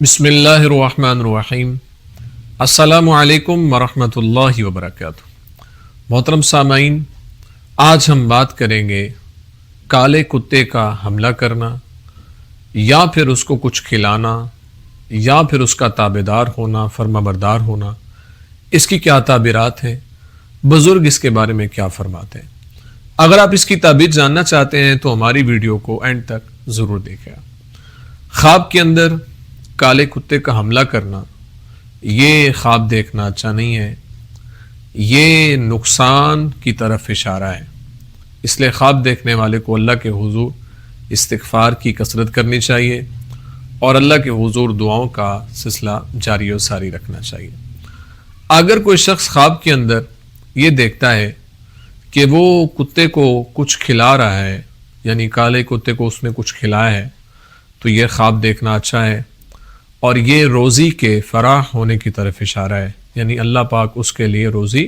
بسم اللہ الرحمن الرحیم۔ السلام علیکم ورحمۃ اللہ وبرکاتہ۔ محترم سامعین، آج ہم بات کریں گے کالے کتے کا حملہ کرنا یا پھر اس کو کچھ کھلانا یا پھر اس کا تابعدار ہونا، فرما بردار ہونا، اس کی کیا تعبیرات ہیں، بزرگ اس کے بارے میں کیا فرماتے ہیں۔ اگر آپ اس کی تعبیر جاننا چاہتے ہیں تو ہماری ویڈیو کو اینڈ تک ضرور دیکھیں۔ خواب کے اندر کالے کتے کا حملہ کرنا یہ خواب دیکھنا اچھا نہیں ہے، یہ نقصان کی طرف اشارہ ہے۔ اس لیے خواب دیکھنے والے کو اللہ کے حضور استغفار کی کثرت کرنی چاہیے اور اللہ کے حضور دعاؤں کا سلسلہ جاری و ساری رکھنا چاہیے۔ اگر کوئی شخص خواب کے اندر یہ دیکھتا ہے کہ وہ کتے کو کچھ کھلا رہا ہے، یعنی کالے کتے کو اس نے کچھ کھلایا ہے، تو یہ خواب دیکھنا اچھا ہے اور یہ روزی کے فراخ ہونے کی طرف اشارہ ہے، یعنی اللہ پاک اس کے لیے روزی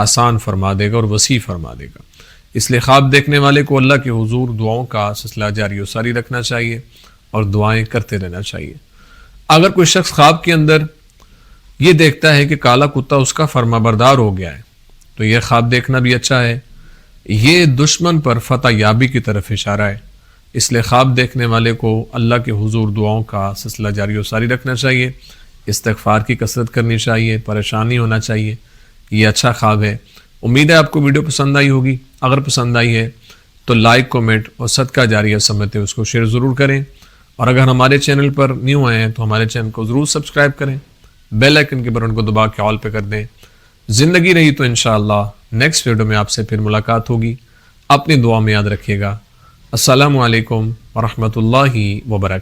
آسان فرما دے گا اور وسیع فرما دے گا۔ اس لیے خواب دیکھنے والے کو اللہ کے حضور دعاؤں کا سلسلہ جاری و ساری رکھنا چاہیے اور دعائیں کرتے رہنا چاہیے۔ اگر کوئی شخص خواب کے اندر یہ دیکھتا ہے کہ کالا کتا اس کا فرما بردار ہو گیا ہے تو یہ خواب دیکھنا بھی اچھا ہے، یہ دشمن پر فتح یابی کی طرف اشارہ ہے۔ اس لیے خواب دیکھنے والے کو اللہ کے حضور دعاؤں کا سلسلہ جاری و ساری رکھنا چاہیے، استغفار کی کثرت کرنی چاہیے، پریشانی ہونا چاہیے۔ یہ اچھا خواب ہے۔ امید ہے آپ کو ویڈیو پسند آئی ہوگی۔ اگر پسند آئی ہے تو لائک، کومنٹ اور صدقہ جاریہ سمجھتے اس کو شیئر ضرور کریں، اور اگر ہمارے چینل پر نیو آئے ہیں تو ہمارے چینل کو ضرور سبسکرائب کریں، بیل آئیکن کے بٹن کو دبا کے آل پہ کر دیں۔ زندگی رہی تو انشاءاللہ نیکسٹ ویڈیو میں آپ سے پھر ملاقات ہوگی۔ اپنی دعا میں یاد رکھیے گا۔ السلام علیکم ورحمۃ اللہ وبرکاتہ۔